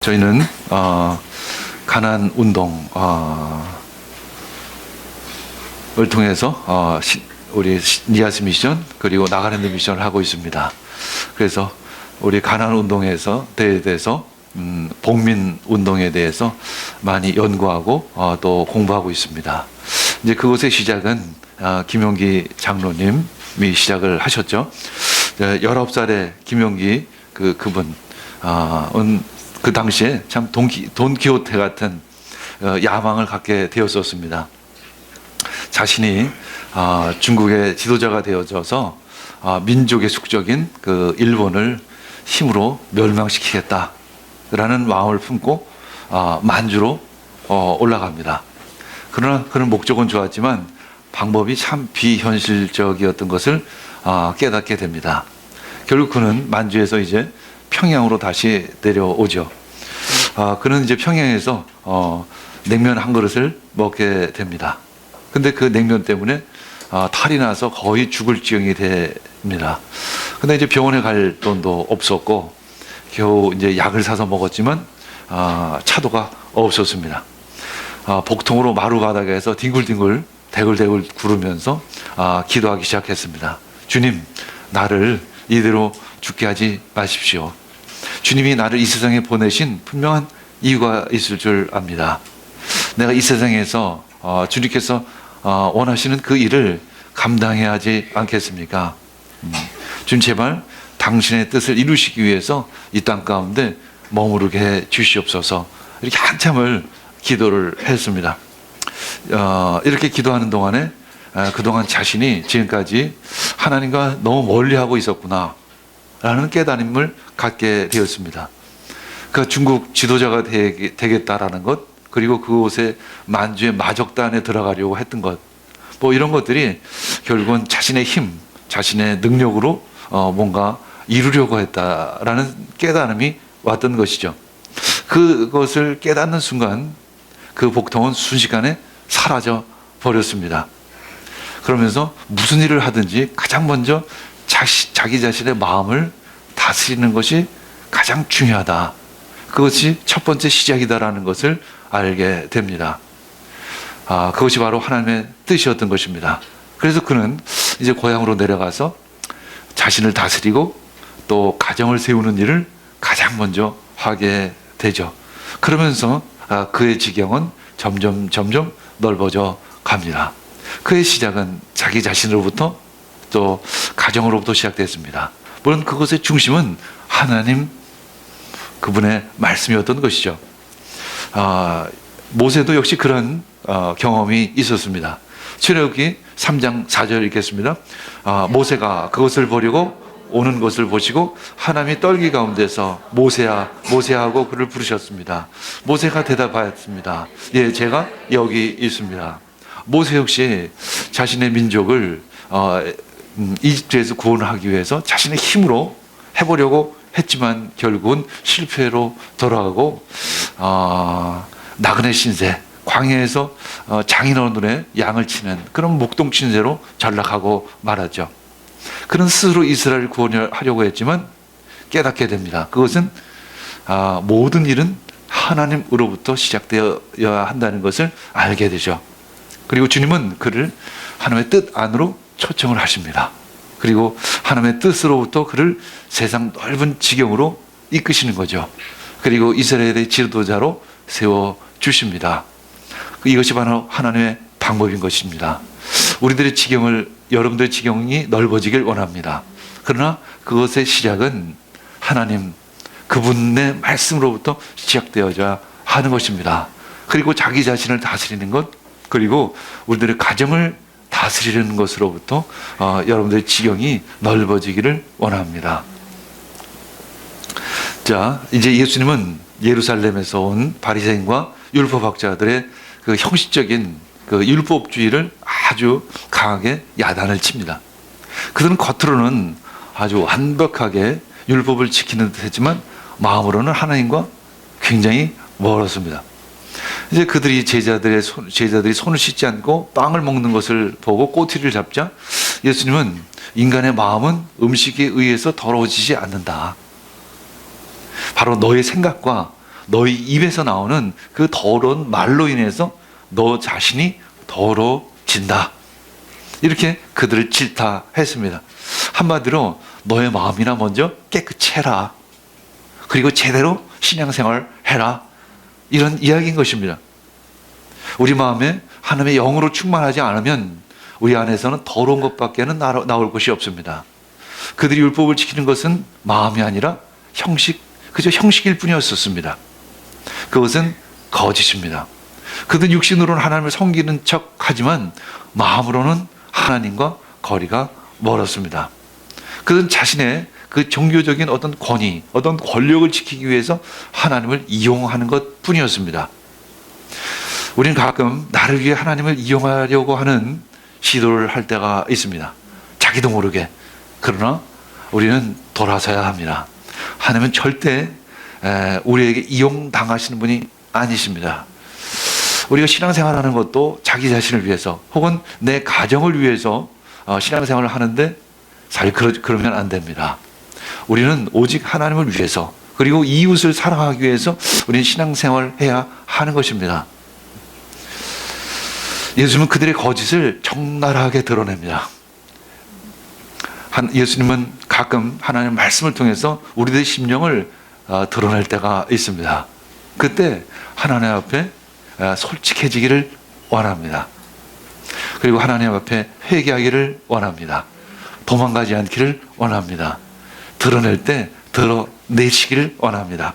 저희는 가난 운동 을 통해서 우리 니아스 미션 그리고 나가랜드 미션을 하고 있습니다. 그래서 우리 가난 운동에서 대해서 복민 운동에 대해서 많이 연구하고 또 공부하고 있습니다. 이제 그것의 시작은 김용기 장로님이 시작을 하셨죠. 19살의 김용기 그분 그 당시에 참 돈키호테 같은 야망을 갖게 되었었습니다. 자신이 중국의 지도자가 되어져서 민족의 숙적인 그 일본을 힘으로 멸망시키겠다라는 마음을 품고 만주로 올라갑니다. 그러나 그런 목적은 좋았지만 방법이 참 비현실적이었던 것을 깨닫게 됩니다. 결국 그는 만주에서 이제 평양으로 다시 내려오죠. 그는 이제 평양에서 냉면 한 그릇을 먹게 됩니다. 근데 그 냉면 때문에 탈이 나서 거의 죽을 지경이 됩니다. 근데 이제 병원에 갈 돈도 없었고 겨우 이제 약을 사서 먹었지만 차도가 없었습니다. 복통으로 마루 바닥에서 뒹굴뒹굴 대굴대굴 구르면서 기도하기 시작했습니다. 주님, 나를 이대로 죽게 하지 마십시오. 주님이 나를 이 세상에 보내신 분명한 이유가 있을 줄 압니다. 내가 이 세상에서 주님께서 원하시는 그 일을 감당해야 하지 않겠습니까? 주님, 제발 당신의 뜻을 이루시기 위해서 이 땅 가운데 머무르게 해 주시옵소서. 이렇게 한참을 기도를 했습니다. 이렇게 기도하는 동안에 그동안 자신이 지금까지 하나님과 너무 멀리하고 있었구나 라는 깨달음을 갖게 되었습니다. 그 중국 지도자가 되겠다라는 것, 그리고 그곳에 만주의 마적단에 들어가려고 했던 것, 뭐 이런 것들이 결국은 자신의 힘, 자신의 능력으로 뭔가 이루려고 했다라는 깨달음이 왔던 것이죠. 그것을 깨닫는 순간 그 복통은 순식간에 사라져 버렸습니다. 그러면서 무슨 일을 하든지 가장 먼저 자기 자신의 마음을 다스리는 것이 가장 중요하다. 그것이 첫 번째 시작이다라는 것을 알게 됩니다. 그것이 바로 하나님의 뜻이었던 것입니다. 그래서 그는 이제 고향으로 내려가서 자신을 다스리고 또 가정을 세우는 일을 가장 먼저 하게 되죠. 그러면서 그의 지경은 점점 넓어져 갑니다. 그의 시작은 자기 자신으로부터 또 가정으로부터 시작됐습니다. 물론 그것의 중심은 하나님 그분의 말씀이었던 것이죠. 모세도 역시 그런 경험이 있었습니다. 출애굽기 3장 4절 읽겠습니다. 모세가 그것을 보려고 오는 것을 보시고 하나님이 떨기 가운데서 모세야 모세하고 그를 부르셨습니다. 모세가 대답하였습니다. 예, 제가 여기 있습니다. 모세 역시 자신의 민족을 이집트에서 구원하기 위해서 자신의 힘으로 해보려고 했지만 결국은 실패로 돌아가고 나그네 신세, 광야에서 장인어른의 양을 치는 그런 목동 신세로 전락하고 말았죠. 그는 스스로 이스라엘을 구원하려고 했지만 깨닫게 됩니다. 그것은 모든 일은 하나님으로부터 시작되어야 한다는 것을 알게 되죠. 그리고 주님은 그를 하나님의 뜻 안으로 초청을 하십니다. 그리고 하나님의 뜻으로부터 그를 세상 넓은 지경으로 이끄시는 거죠. 그리고 이스라엘의 지도자로 세워주십니다. 이것이 바로 하나님의 방법인 것입니다. 우리들의 지경을, 여러분들의 지경이 넓어지길 원합니다. 그러나 그것의 시작은 하나님 그분의 말씀으로부터 시작되어야 하는 것입니다. 그리고 자기 자신을 다스리는 것, 그리고 우리들의 가정을 다스리는 것으로부터 여러분들의 지경이 넓어지기를 원합니다. 자, 이제 예수님은 예루살렘에서 온 바리새인과 율법학자들의 그 형식적인 그 율법주의를 아주 강하게 야단을 칩니다. 그들은 겉으로는 아주 완벽하게 율법을 지키는 듯했지만 마음으로는 하나님과 굉장히 멀었습니다. 이제 그들이 제자들이 손을 씻지 않고 빵을 먹는 것을 보고 꼬투리를 잡자 예수님은 인간의 마음은 음식에 의해서 더러워지지 않는다. 바로 너의 생각과 너희 입에서 나오는 그 더러운 말로 인해서 너 자신이 더러워진다. 이렇게 그들을 질타했습니다. 한마디로 너의 마음이나 먼저 깨끗이 해라. 그리고 제대로 신앙생활 해라. 이런 이야기인 것입니다. 우리 마음에 하나님의 영으로 충만하지 않으면 우리 안에서는 더러운 것밖에는 나올 것이 없습니다. 그들이 율법을 지키는 것은 마음이 아니라 그저 형식일 뿐이었습니다. 그것은 거짓입니다. 그들은 육신으로는 하나님을 섬기는 척 하지만 마음으로는 하나님과 거리가 멀었습니다. 그들은 자신의 그 종교적인 어떤 권위, 어떤 권력을 지키기 위해서 하나님을 이용하는 것 뿐이었습니다. 우리는 가끔 나를 위해 하나님을 이용하려고 하는 시도를 할 때가 있습니다. 자기도 모르게. 그러나 우리는 돌아서야 합니다. 하나님은 절대 우리에게 이용당하시는 분이 아니십니다. 우리가 신앙생활하는 것도 자기 자신을 위해서 혹은 내 가정을 위해서 신앙생활을 하는데 그러면 안 됩니다. 우리는 오직 하나님을 위해서 그리고 이웃을 사랑하기 위해서 우리는 신앙생활을 해야 하는 것입니다. 예수님은 그들의 거짓을 적나라하게 드러냅니다. 예수님은 가끔 하나님의 말씀을 통해서 우리들의 심령을 드러낼 때가 있습니다. 그때 하나님 앞에 솔직해지기를 원합니다. 그리고 하나님 앞에 회개하기를 원합니다. 도망가지 않기를 원합니다. 드러낼 때 드러내시기를 원합니다.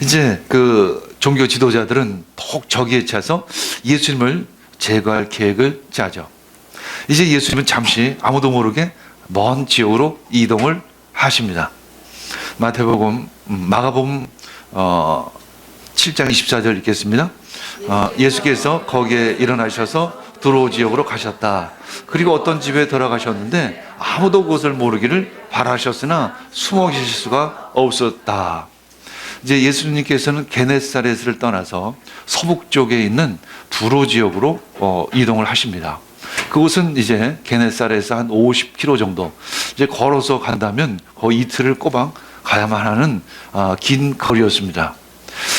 이제 그 종교 지도자들은 더욱 저기에 차서 예수님을 제거할 계획을 짜죠. 이제 예수님은 잠시 아무도 모르게 먼 지역으로 이동을 하십니다. 마태복음, 마가복음 7장 24절 읽겠습니다. 예수께서 거기에 일어나셔서 두로 지역으로 가셨다. 그리고 어떤 집에 들어가셨는데 아무도 그것을 모르기를 바라셨으나 숨어 계실 수가 없었다. 이제 예수님께서는 게네사렛을 떠나서 서북 쪽에 있는 두로 지역으로 이동을 하십니다. 그곳은 이제 게네사렛에서 한 50km 정도 이제 걸어서 간다면 거의 이틀을 꼬박 가야만 하는 긴 거리였습니다.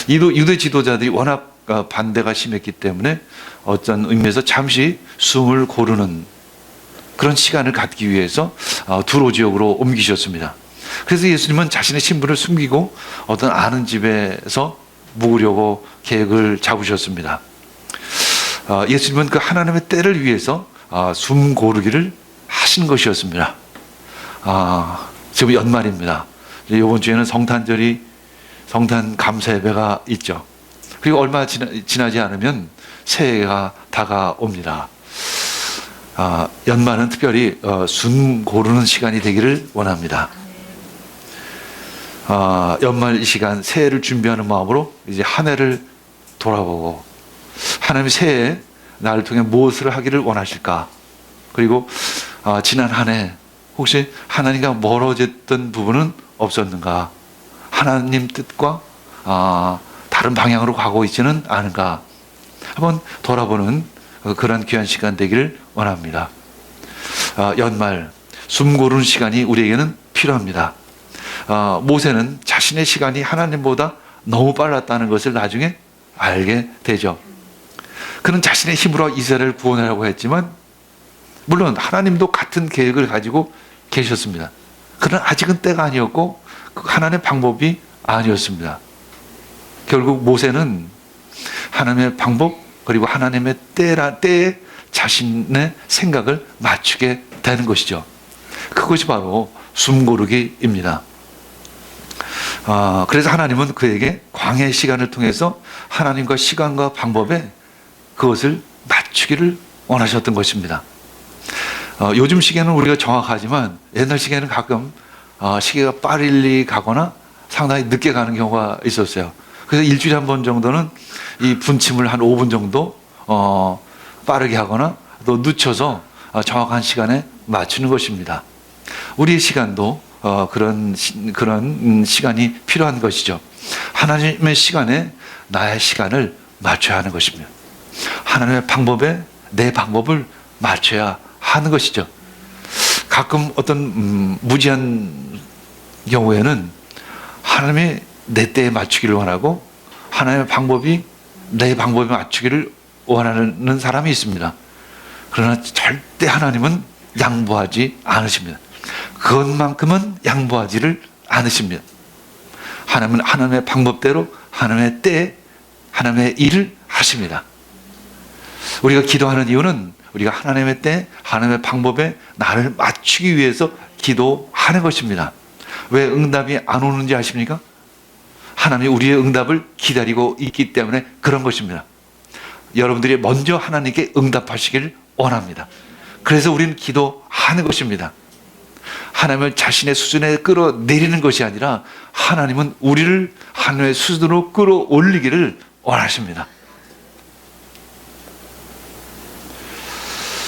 유대 지도자들이 워낙 반대가 심했기 때문에 어떤 의미에서 잠시 숨을 고르는 그런 시간을 갖기 위해서 두로 지역으로 옮기셨습니다. 그래서 예수님은 자신의 신분을 숨기고 어떤 아는 집에서 묵으려고 계획을 잡으셨습니다. 예수님은 그 하나님의 때를 위해서 숨 고르기를 하신 것이었습니다. 지금 연말입니다. 이번 주에는 성탄 감사 예배가 있죠. 그리고 얼마 지나지 않으면 새해가 다가옵니다. 연말은 특별히 숨 고르는 시간이 되기를 원합니다. 연말 이 시간 새해를 준비하는 마음으로 이제 한 해를 돌아보고 하나님이 새해에 나를 통해 무엇을 하기를 원하실까? 그리고 지난 한 해 혹시 하나님과 멀어졌던 부분은 없었는가? 하나님 뜻과 다른 방향으로 가고 있지는 않은가? 한번 돌아보는 그런 귀한 시간 되기를 원합니다. 연말 숨 고르는 시간이 우리에게는 필요합니다. 모세는 자신의 시간이 하나님보다 너무 빨랐다는 것을 나중에 알게 되죠. 그는 자신의 힘으로 이스라엘을 구원하려고 했지만 물론 하나님도 같은 계획을 가지고 계셨습니다. 그러나 아직은 때가 아니었고 하나님의 방법이 아니었습니다. 결국 모세는 하나님의 방법 그리고 하나님의 때에 자신의 생각을 맞추게 되는 것이죠. 그것이 바로 숨고르기입니다. 그래서 하나님은 그에게 광야의 시간을 통해서 하나님과 시간과 방법에 그것을 맞추기를 원하셨던 것입니다. 요즘 시계는 우리가 정확하지만 옛날 시계는 가끔 시계가 빨리 가거나 상당히 늦게 가는 경우가 있었어요. 그래서 일주일에 한 번 정도는 이 분침을 한 5분 정도 빠르게 하거나 또 늦춰서 정확한 시간에 맞추는 것입니다. 우리의 시간도 그런 시간이 필요한 것이죠. 하나님의 시간에 나의 시간을 맞춰야 하는 것입니다. 하나님의 방법에 내 방법을 맞춰야 하는 것이죠. 가끔 어떤 무지한 경우에는 하나님의 내 때에 맞추기를 원하고 하나님의 방법이 내 방법에 맞추기를 원하는 사람이 있습니다. 그러나 절대 하나님은 양보하지 않으십니다. 그것만큼은 양보하지를 않으십니다. 하나님은 하나님의 방법대로 하나님의 때에 하나님의 일을 하십니다. 우리가 기도하는 이유는 우리가 하나님의 때 하나님의 방법에 나를 맞추기 위해서 기도하는 것입니다. 왜 응답이 안 오는지 아십니까? 하나님이 우리의 응답을 기다리고 있기 때문에 그런 것입니다. 여러분들이 먼저 하나님께 응답하시기를 원합니다. 그래서 우리는 기도하는 것입니다. 하나님을 자신의 수준에 끌어내리는 것이 아니라 하나님은 우리를 하나님의 수준으로 끌어올리기를 원하십니다.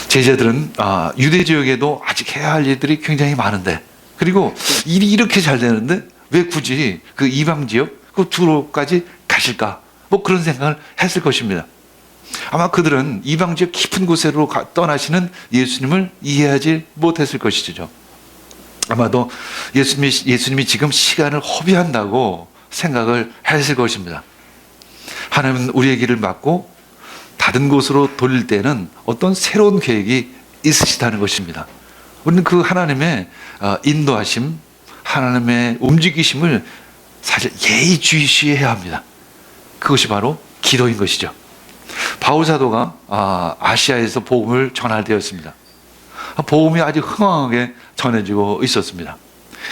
제자들은 유대 지역에도 아직 해야 할 일들이 굉장히 많은데, 그리고 일이 이렇게 잘 되는데 왜 굳이 그 이방 지역 그 두로까지 가실까? 뭐 그런 생각을 했을 것입니다. 아마 그들은 이방 지역 깊은 곳으로 떠나시는 예수님을 이해하지 못했을 것이죠. 아마도 예수님이 지금 시간을 허비한다고 생각을 했을 것입니다. 하나님은 우리의 길을 막고 다른 곳으로 돌릴 때는 어떤 새로운 계획이 있으시다는 것입니다. 우리는 그 하나님의 인도하심, 하나님의 움직이심을 사실 예의주시해야 합니다. 그것이 바로 기도인 것이죠. 바울 사도가 아시아에서 복음을 전할되었습니다. 복음이 아주 흥황하게 전해지고 있었습니다.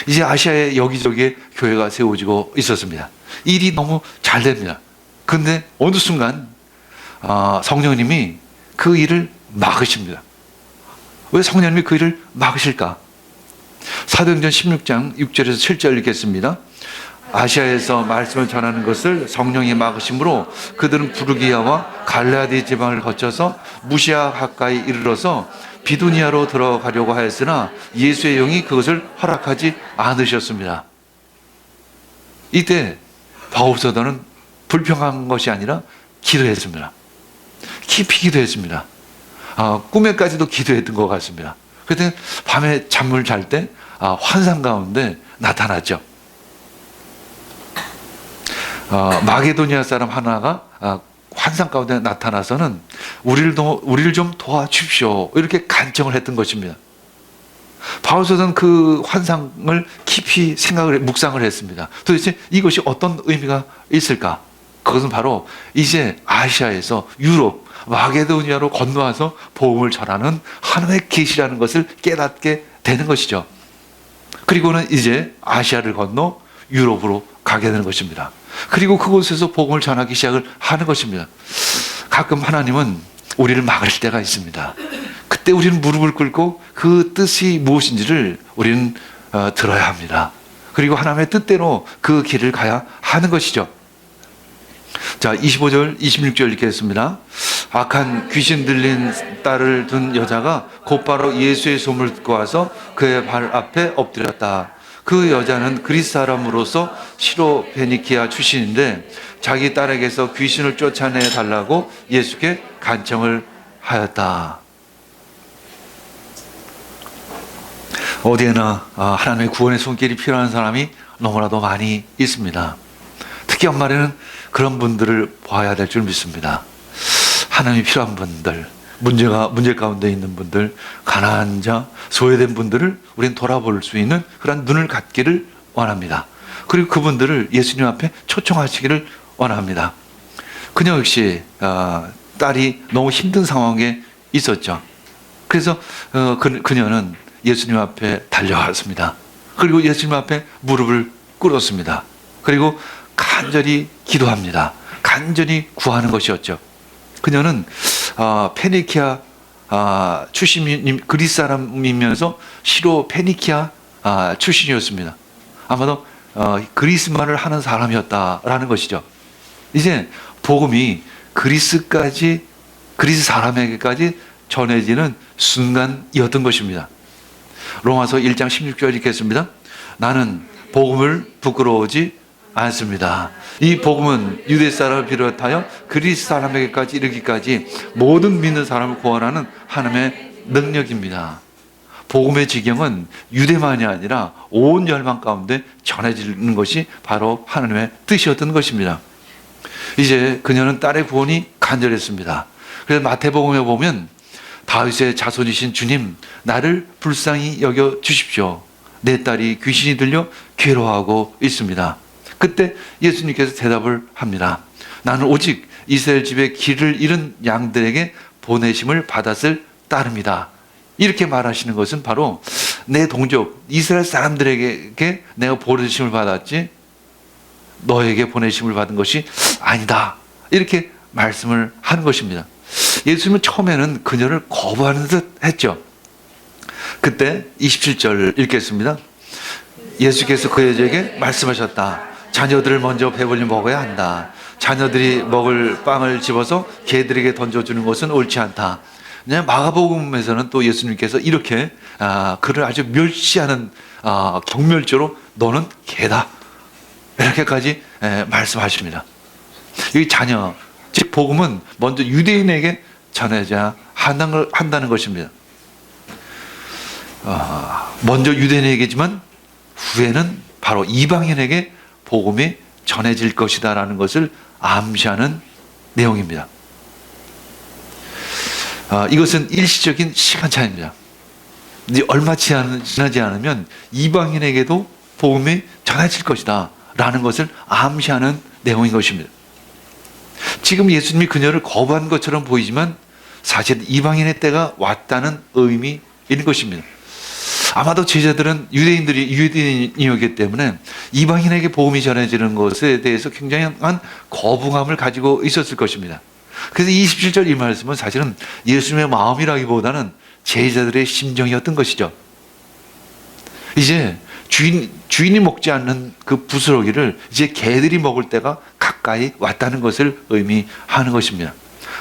이제 아시아의 여기저기에 교회가 세워지고 있었습니다. 일이 너무 잘 됩니다. 그런데 어느 순간 성령님이 그 일을 막으십니다. 왜 성령님이 그 일을 막으실까? 사도행전 16장 6절에서 7절 읽겠습니다. 아시아에서 말씀을 전하는 것을 성령이 막으심으로 그들은 부르기아와 갈라디 지방을 거쳐서 무시아 가까이 이르러서 비두니아로 들어가려고 하였으나 예수의 영이 그것을 허락하지 않으셨습니다. 이때 바울 사도는 불평한 것이 아니라 기도했습니다. 깊이 기도했습니다. 꿈에까지도 기도했던 것 같습니다. 그때 밤에 잠을 잘 때 환상 가운데 나타났죠. 마게도니아 사람 하나가 환상 가운데 나타나서는 우리를 좀 도와주십시오, 이렇게 간청을 했던 것입니다. 바울 사도는 그 환상을 깊이 묵상을 했습니다. 도대체 이것이 어떤 의미가 있을까? 그것은 바로 이제 아시아에서 유럽 마게도니아로 건너와서 복음을 전하는 하나님의 계시라는 것을 깨닫게 되는 것이죠. 그리고는 이제 아시아를 건너 유럽으로 가게 되는 것입니다. 그리고 그곳에서 복음을 전하기 시작을 하는 것입니다. 가끔 하나님은 우리를 막을 때가 있습니다. 그때 우리는 무릎을 꿇고 그 뜻이 무엇인지를 우리는 들어야 합니다. 그리고 하나님의 뜻대로 그 길을 가야 하는 것이죠. 자, 25절 26절 읽겠습니다. 악한 귀신 들린 딸을 둔 여자가 곧바로 예수의 소문을 듣고 와서 그의 발 앞에 엎드렸다. 그 여자는 그리스 사람으로서 시로페니키아 출신인데 자기 딸에게서 귀신을 쫓아내 달라고 예수께 간청을 하였다. 어디에나 하나님의 구원의 손길이 필요한 사람이 너무나도 많이 있습니다. 특히 연말에는 그런 분들을 봐야 될 줄 믿습니다. 하나님이 필요한 분들, 문제 가운데 있는 분들, 가난한 자, 소외된 분들을 우리는 돌아볼 수 있는 그런 눈을 갖기를 원합니다. 그리고 그분들을 예수님 앞에 초청하시기를 원합니다. 그녀 역시 딸이 너무 힘든 상황에 있었죠. 그래서 그녀는 예수님 앞에 달려왔습니다. 그리고 예수님 앞에 무릎을 꿇었습니다. 그리고 간절히 기도합니다. 간절히 구하는 것이었죠. 그녀는 페니키아 출신, 그리스 사람이면서 시로 페니키아 출신이었습니다. 아마도 그리스말을 하는 사람이었다라는 것이죠. 이제 복음이 그리스 사람에게까지 전해지는 순간이었던 것입니다. 로마서 1장 16절 읽겠습니다. 나는 복음을 부끄러워하지 않습니다. 이 복음은 유대 사람을 비롯하여 그리스 사람에게까지 이르기까지 모든 믿는 사람을 구원하는 하나님의 능력입니다. 복음의 지경은 유대만이 아니라 온 열방 가운데 전해지는 것이 바로 하나님의 뜻이었던 것입니다. 이제 그녀는 딸의 구원이 간절했습니다. 그래서 마태복음에 보면 다윗의 자손이신 주님, 나를 불쌍히 여겨 주십시오. 내 딸이 귀신이 들려 괴로워하고 있습니다. 그때 예수님께서 대답을 합니다. 나는 오직 이스라엘 집에 길을 잃은 양들에게 보내심을 받았을 따름이다. 이렇게 말하시는 것은 바로 내 동족 이스라엘 사람들에게 내가 보내심을 받았지 너에게 보내심을 받은 것이 아니다. 이렇게 말씀을 하는 것입니다. 예수님은 처음에는 그녀를 거부하는 듯 했죠. 그때 27절 읽겠습니다. 예수께서 그 여자에게 말씀하셨다. 자녀들을 먼저 배불리 먹어야 한다. 자녀들이 먹을 빵을 집어서 개들에게 던져주는 것은 옳지 않다. 마가복음에서는 또 예수님께서 이렇게 그를 아주 멸시하는 경멸조로 너는 개다. 이렇게까지 말씀하십니다. 이 자녀, 즉 복음은 먼저 유대인에게 전해져야 한다는 것입니다. 먼저 유대인에게지만 후에는 바로 이방인에게 복음이 전해질 것이다라는 것을 암시하는 내용입니다. 이것은 일시적인 시간 차이입니다. 이제 얼마 지나지 않으면 이방인에게도 복음이 전해질 것이다 라는 것을 암시하는 내용인 것입니다. 지금 예수님이 그녀를 거부한 것처럼 보이지만 사실 이방인의 때가 왔다는 의미인 것입니다. 아마도 제자들은 유대인이었기 때문에 이방인에게 복음이 전해지는 것에 대해서 굉장한 거부감을 가지고 있었을 것입니다. 그래서 27절 이 말씀은 사실은 예수님의 마음이라기보다는 제자들의 심정이었던 것이죠. 이제 주인이 먹지 않는 그 부스러기를 이제 개들이 먹을 때가 가까이 왔다는 것을 의미하는 것입니다.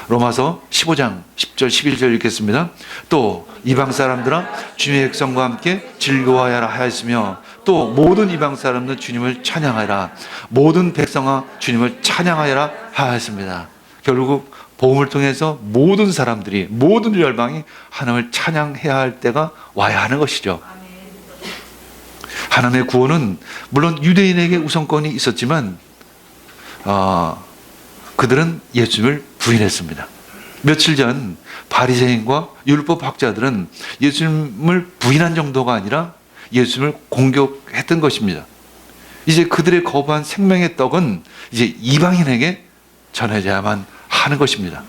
로마서 15장 10절 11절 읽겠습니다. 또 이방 사람들아 주님의 백성과 함께 즐거워하여라 하였으며 또 모든 이방 사람들 주님을 찬양하여라 모든 백성아 주님을 찬양하여라 하였습니다. 결국 복음을 통해서 모든 사람들이 모든 열방이 하나님을 찬양해야 할 때가 와야 하는 것이죠. 하나님의 구원은 물론 유대인에게 우선권이 있었지만 그들은 예수님을 부인했습니다. 며칠 전 바리새인과 율법학자들은 예수님을 부인한 정도가 아니라 예수님을 공격했던 것입니다. 이제 그들의 거부한 생명의 떡은 이제 이방인에게 전해져야만 하는 것입니다.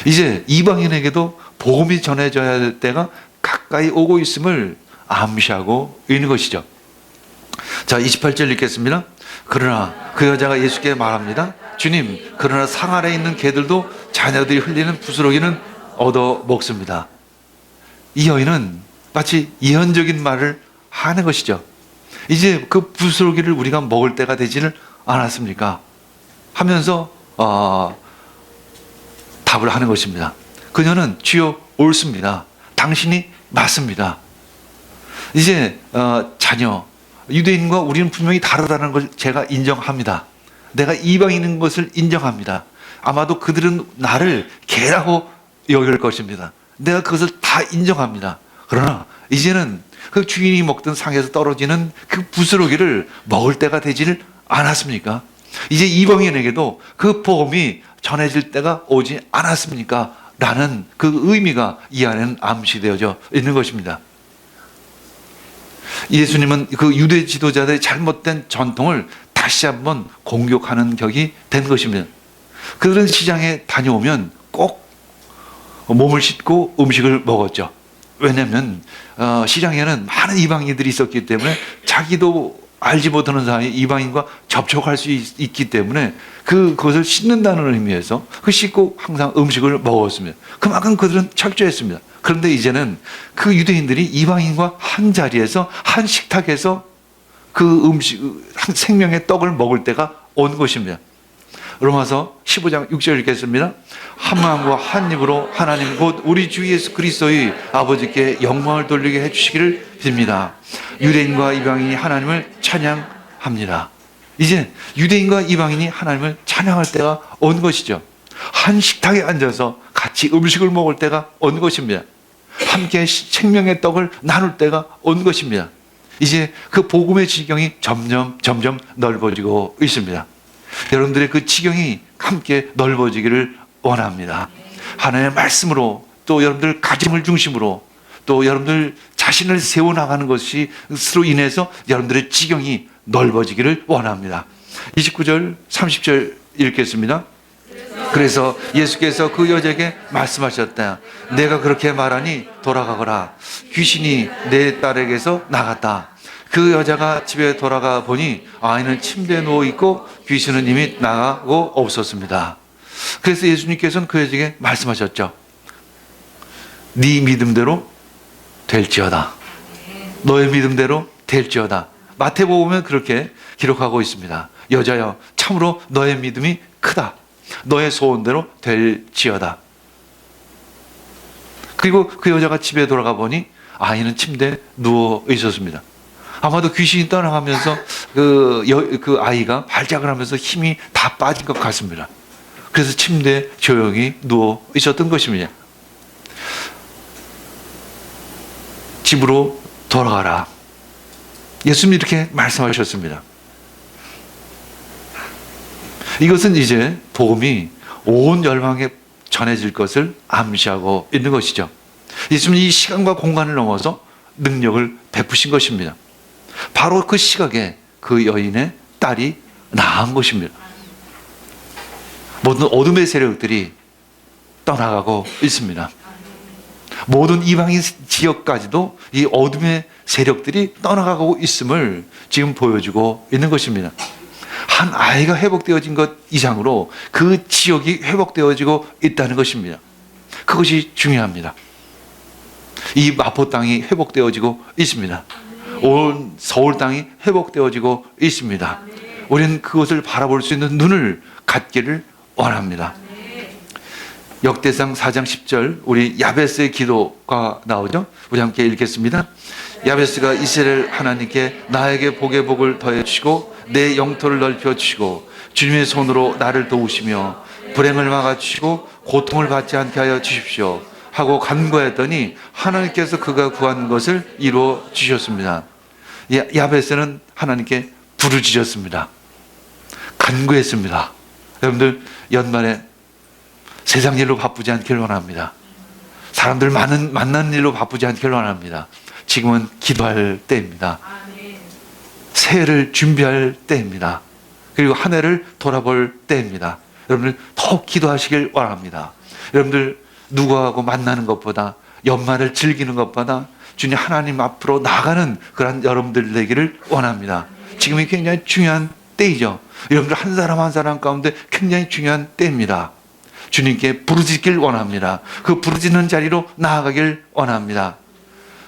이제 이방인에게도 복음이 전해져야 할 때가 가까이 오고 있음을 암시하고 있는 것이죠. 자, 28절 읽겠습니다. 그러나 그 여자가 예수께 말합니다. 주님, 그러나 상 아래에 있는 개들도 자녀들이 흘리는 부스러기는 얻어 먹습니다. 이 여인은 마치 예언적인 말을 하는 것이죠. 이제 그 부스러기를 우리가 먹을 때가 되지는 않았습니까? 하면서 답을 하는 것입니다. 그녀는 주여 옳습니다. 당신이 맞습니다. 이제 자녀, 유대인과 우리는 분명히 다르다는 걸 제가 인정합니다. 내가 이방인인 것을 인정합니다. 아마도 그들은 나를 개라고 여길 것입니다. 내가 그것을 다 인정합니다. 그러나 이제는 그 주인이 먹던 상에서 떨어지는 그 부스러기를 먹을 때가 되지를 않았습니까? 이제 이방인에게도 그 복음이 전해질 때가 오지 않았습니까? 라는 그 의미가 이 안에는 암시되어져 있는 것입니다. 예수님은 그 유대 지도자들의 잘못된 전통을 다시 한번 공격하는 격이 된 것입니다. 그들은 시장에 다녀오면 꼭 몸을 씻고 음식을 먹었죠. 왜냐하면 시장에는 많은 이방인들이 있었기 때문에 자기도 알지 못하는 사이에 이방인과 접촉할 수 있기 때문에 그것을 씻는다는 의미에서 씻고 항상 음식을 먹었습니다. 그만큼 그들은 철저했습니다. 그런데 이제는 그 유대인들이 이방인과 한 자리에서 한 식탁에서 그 생명의 떡을 먹을 때가 온 것입니다. 로마서 15장 6절 읽겠습니다. 한 마음과 한 입으로 하나님 곧 우리 주 예수 그리스도의 아버지께 영광을 돌리게 해주시기를 빕니다. 유대인과 이방인이 하나님을 찬양합니다. 이제 유대인과 이방인이 하나님을 찬양할 때가 온 것이죠. 한 식탁에 앉아서 같이 음식을 먹을 때가 온 것입니다. 함께 생명의 떡을 나눌 때가 온 것입니다. 이제 그 복음의 지경이 점점 넓어지고 있습니다. 여러분들의 그 지경이 함께 넓어지기를 원합니다. 하나님의 말씀으로, 또 여러분들 가정을 중심으로, 또 여러분들 자신을 세워나가는 것으로 인해서 여러분들의 지경이 넓어지기를 원합니다. 29절 30절 읽겠습니다. 그래서 예수께서 그 여자에게 말씀하셨다. 내가 그렇게 말하니 돌아가거라. 귀신이 내 딸에게서 나갔다. 그 여자가 집에 돌아가 보니 아이는 침대에 누워있고 귀신은 이미 나가고 없었습니다. 그래서 예수님께서는 그 여자에게 말씀하셨죠. 네 믿음대로 될지어다. 너의 믿음대로 될지어다. 마태복음은 그렇게 기록하고 있습니다. 여자여, 참으로 너의 믿음이 크다. 너의 소원대로 될지어다. 그리고 그 여자가 집에 돌아가 보니 아이는 침대에 누워 있었습니다. 아마도 귀신이 떠나가면서 그 아이가 발작을 하면서 힘이 다 빠진 것 같습니다. 그래서 침대에 조용히 누워 있었던 것입니다. 집으로 돌아가라. 예수님이 이렇게 말씀하셨습니다. 이것은 이제 복음이 온 열방에 전해질 것을 암시하고 있는 것이죠. 예수님이 이 시간과 공간을 넘어서 능력을 베푸신 것입니다. 바로 그 시각에 그 여인의 딸이 나은 것입니다. 모든 어둠의 세력들이 떠나가고 있습니다. 모든 이방인 지역까지도 이 어둠의 세력들이 떠나가고 있음을 지금 보여주고 있는 것입니다. 한 아이가 회복되어진 것 이상으로 그 지역이 회복되어지고 있다는 것입니다. 그것이 중요합니다. 이 마포 땅이 회복되어지고 있습니다. 온 서울 땅이 회복되어지고 있습니다. 우리는 그것을 바라볼 수 있는 눈을 갖기를 원합니다. 역대상 4장 10절 우리 야베스의 기도가 나오죠. 우리 함께 읽겠습니다. 야베스가 이스라엘 하나님께 나에게 복의 복을 더해 주시고 내 영토를 넓혀 주시고 주님의 손으로 나를 도우시며 불행을 막아 주시고 고통을 받지 않게 하여 주십시오 하고 간구했더니 하나님께서 그가 구한 것을 이루어 주셨습니다. 야베스는 하나님께 부르짖었습니다. 간구했습니다. 여러분들 연말에 세상 일로 바쁘지 않기를 원합니다. 사람들 만나는 일로 바쁘지 않기를 원합니다. 지금은 기도할 때입니다. 새해를 준비할 때입니다. 그리고 한 해를 돌아볼 때입니다. 여러분들 더욱 기도하시길 원합니다. 여러분들 누구하고 만나는 것보다, 연말을 즐기는 것보다 주님 하나님 앞으로 나가는 그런 여러분들 되기를 원합니다. 지금이 굉장히 중요한 때이죠. 여러분들 한 사람 한 사람 가운데 굉장히 중요한 때입니다. 주님께 부르짖길 원합니다. 그 부르짖는 자리로 나아가길 원합니다.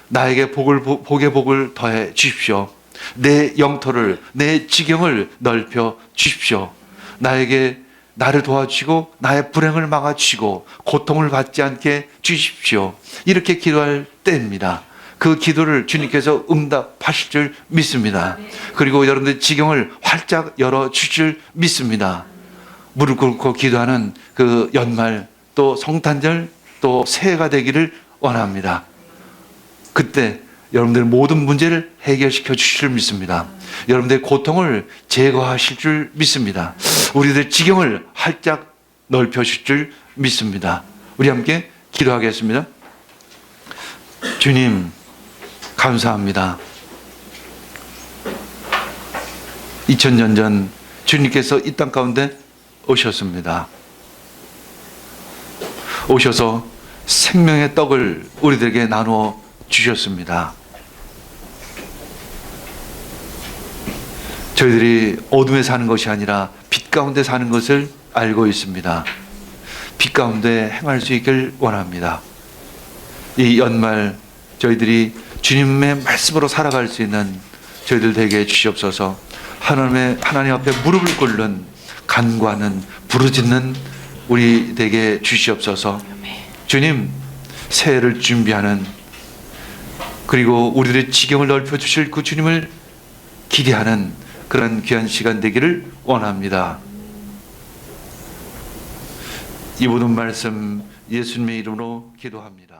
나에게 복의 복을 더해 주십시오. 내 영토를, 내 지경을 넓혀 주십시오. 나를 도와주시고 나의 불행을 막아주시고 고통을 받지 않게 주십시오. 이렇게 기도할 때입니다. 그 기도를 주님께서 응답하실 줄 믿습니다. 그리고 여러분들 지경을 활짝 열어주실 줄 믿습니다. 무릎 꿇고 기도하는 그 연말, 또 성탄절, 또 새해가 되기를 원합니다. 그때 여러분들 모든 문제를 해결시켜 주실 줄 믿습니다. 여러분들의 고통을 제거하실 줄 믿습니다. 우리들 지경을 활짝 넓혀 주실 줄 믿습니다. 우리 함께 기도하겠습니다. 주님 감사합니다. 2000년 전 주님께서 이 땅 가운데 오셨습니다. 오셔서 생명의 떡을 우리들에게 나누어 주셨습니다. 저희들이 어둠에 사는 것이 아니라 빛 가운데 사는 것을 알고 있습니다. 빛 가운데 행할 수 있길 원합니다. 이 연말 저희들이 주님의 말씀으로 살아갈 수 있는 저희들 되게 주시옵소서. 하나님 앞에 무릎을 꿇는, 간구하는, 부르짖는 우리 되게 주시옵소서. 주님, 새해를 준비하는, 그리고 우리들의 지경을 넓혀 주실 그 주님을 기대하는 그런 귀한 시간 되기를 원합니다. 이 모든 말씀 예수님의 이름으로 기도합니다.